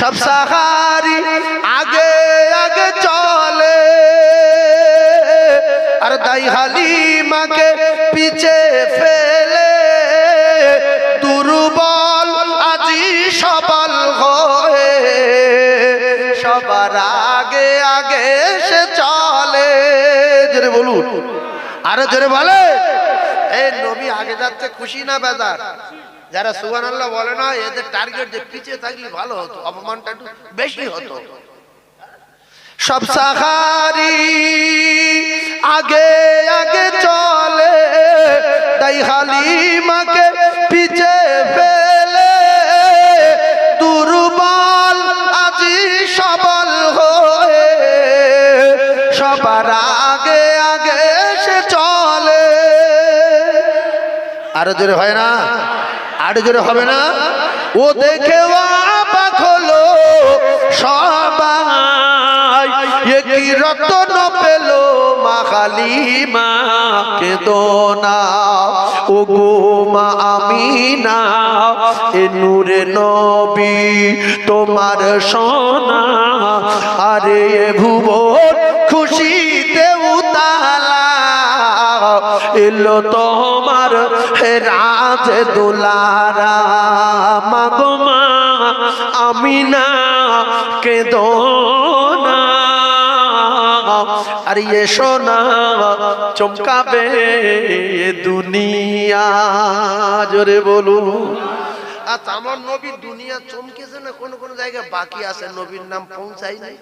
সব সাহারি আগে আগে চলে আর দাই হালিমাকে পিছে ফেলে দুর্বল আজি সবল হয়ে সবার আগে আগে সে চলে। জোরে বলুন, আরো জোরে বলে। এই নবী আগে যাচ্ছে, খুশি না বেজার? যারা সুবহানাল্লাহ বলে না এদের টার্গেট যে পিছে থাকলে ভালো হতো, অপমানটা একটু বেশি হতো। সব সাহারি আগে আগে চলে তাই হালিমাকে পিছে ফেলে দুর্বল আজি সবল হয়ে সবার আগে আগে সে চলে। আরো জোরে হয় না? আরো জোরে হবে না? ও দেখে অবাক হলো সবাই, এ কি রতন পেল মা হালিমা কেঁদোনা, ও গো মা আমিনা এ নূরে নবী তোমার সোনা, আরে এ ভুবন খুশিতে উতালা এলো তোমার রাজ দুলারা, মাগো মা আমিনা কেঁদোনা, আর এ সোনা চমকাবে দুনিয়া। জোরে বলুন। আচ্ছা, আমার নবী দুনিয়া চমকেছে না কোন কোন জায়গায় বাকি আছে, নবীর নাম পৌঁছাই নাই।